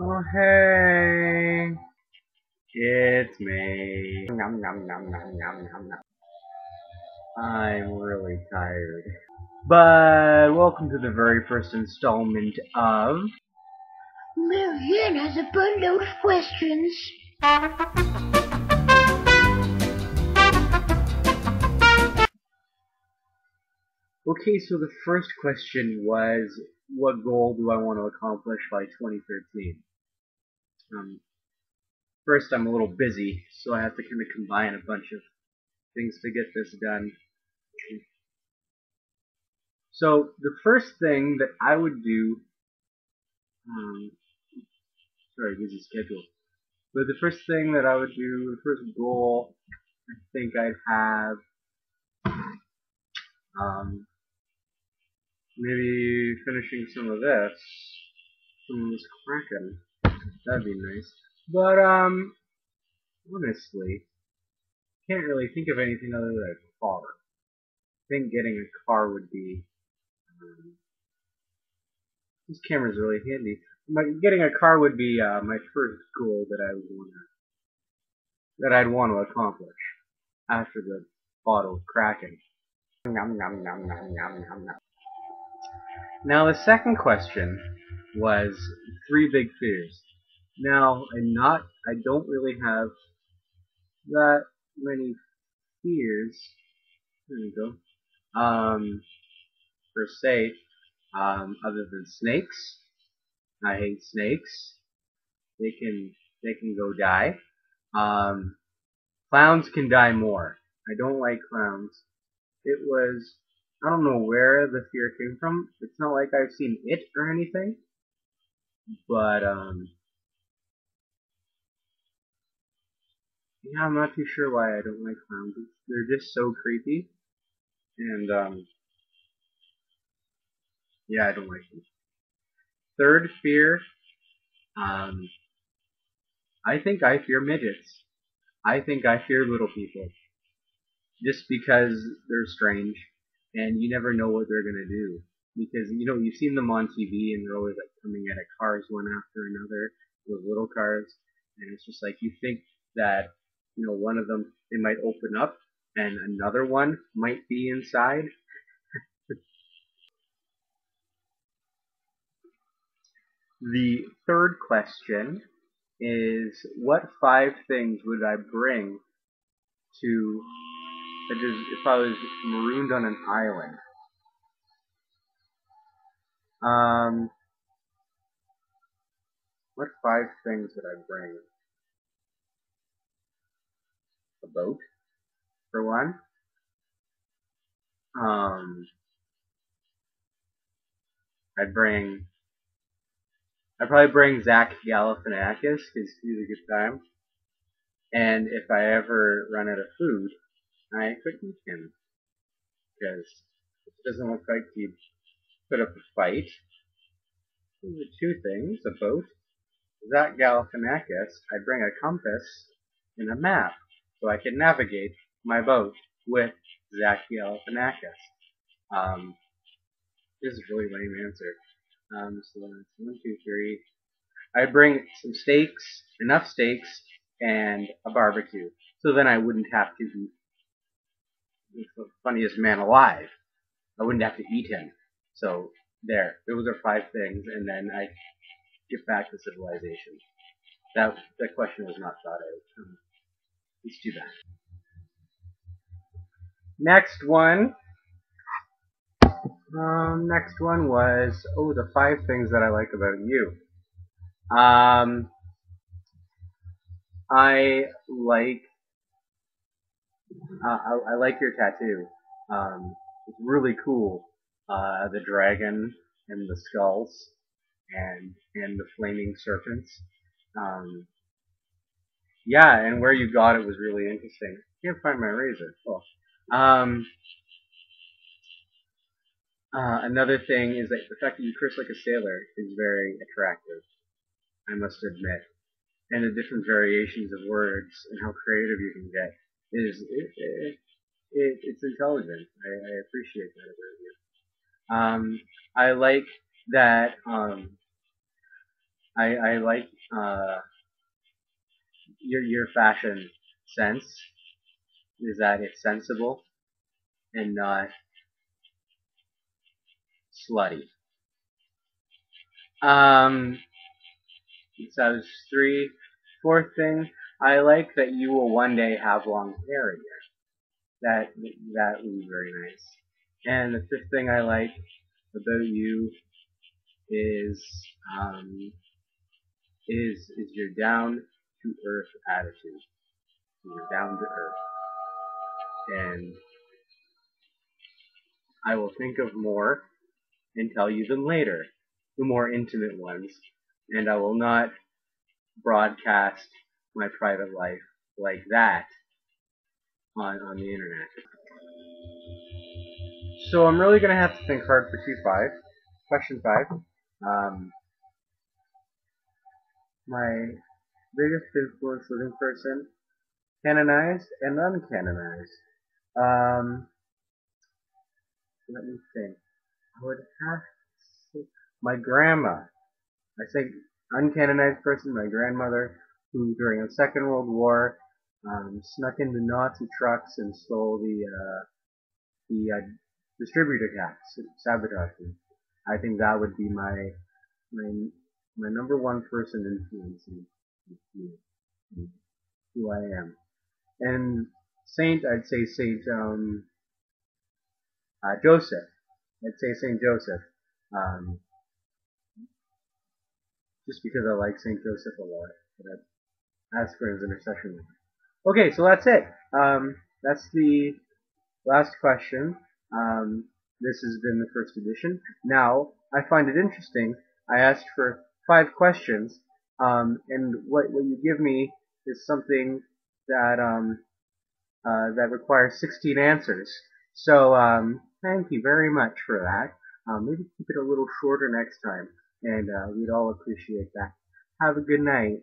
Oh hey, it's me. Nom, nom, nom, nom, nom, nom, nom. I'm really tired. But welcome to the very first installment of. Marianne has a boatload of questions. Okay, so the first question was, what goal do I want to accomplish by 2013? Um, First, I'm a little busy, so I have to kind of combine a bunch of things to get this done. So the first thing that I would do, um, sorry, busy schedule. But the first thing that I would do, the first goal, I think I'd have, um, maybe finishing some of this Kraken. That'd be nice. But honestly, can't really think of anything other than a car. I think getting a car would be. This camera's really handy. Getting a car would be my first goal that I'd want to accomplish after the bottle of Kraken. Nom, nom, nom, nom, nom, nom, nom. Now the second question was three big fears. Now I don't really have that many fears. There we go. Per se, other than snakes. I hate snakes. They can they can go die. Um, Clowns can die more. I don't like clowns. It was I don't know where the fear came from. It's not like I've seen it or anything, but yeah, I'm not too sure why I don't like clowns. They're just so creepy, and yeah, I don't like them. Third fear, um, I think I fear midgets. I think I fear little people, just because they're strange, and you never know what they're gonna do. Because you've seen them on TV, and they're always like coming at cars one after another, those little cars, and it's just like you think that one of them they might open up, and another one might be inside. The third question is, what five things would I bring to if I was marooned on an island? Um, what five things would I bring? A boat, for one. Um, I'd bring. I'd probably bring Zach Galifianakis because he's a good time. And if I ever run out of food, I could eat him because it doesn't look like he'd put up a fight. Those are two things: a boat. Zach Galifianakis. I'd bring a compass and a map so I could navigate my boat with Zach Galifianakis. Um, this is a really lame answer. So that's one, two, three. I'd bring some steaks, enough steaks, and a barbecue. So then I wouldn't have to eat the funniest man alive. I wouldn't have to eat him. So there, those are five things, and then I get back to civilization. That question was not thought out. It's too bad. Next one. Next one was the five things that I like about you. Um, I like I like your tattoo. It's really cool. The dragon and the skulls and the flaming serpents. Um, yeah, and where you got it was really interesting. I can't find my razor. Oh. Um, Another thing is that the fact that you curse like a sailor is very attractive, I must admit. And the different variations of words and how creative you can get it's intelligent. I appreciate that about you. I like that I like your fashion sense is that it's sensible and not slutty. Um, so that was three. Fourth thing, I like that you will one day have long hair again. That would be very nice. And the fifth thing I like about you is um, is your down to earth attitude. You're down to earth, and I will think of more and tell you them later, the more intimate ones, and I will not broadcast my private life like that on the internet. So I'm really gonna have to think hard for question 5. My biggest influence living person, canonized and uncanonized. Um, Let me think. I would have to say my grandma. I think uncanonized person, my grandmother, who during the Second World War snuck into Nazi trucks and stole the distributor caps, sabotaged them. I think that would be my my number one person influencing who I am. And saint, I'd say Saint Joseph. I'd say Saint Joseph, um, just because I like Saint Joseph a lot. But I ask for his intercession. Okay, so that's it. That's the last question. This has been the first edition. Now, I find it interesting. I asked for 5 questions, and what you give me is something that that requires 16 answers. So thank you very much for that. Maybe keep it a little shorter next time, and we'd all appreciate that. Have a good night.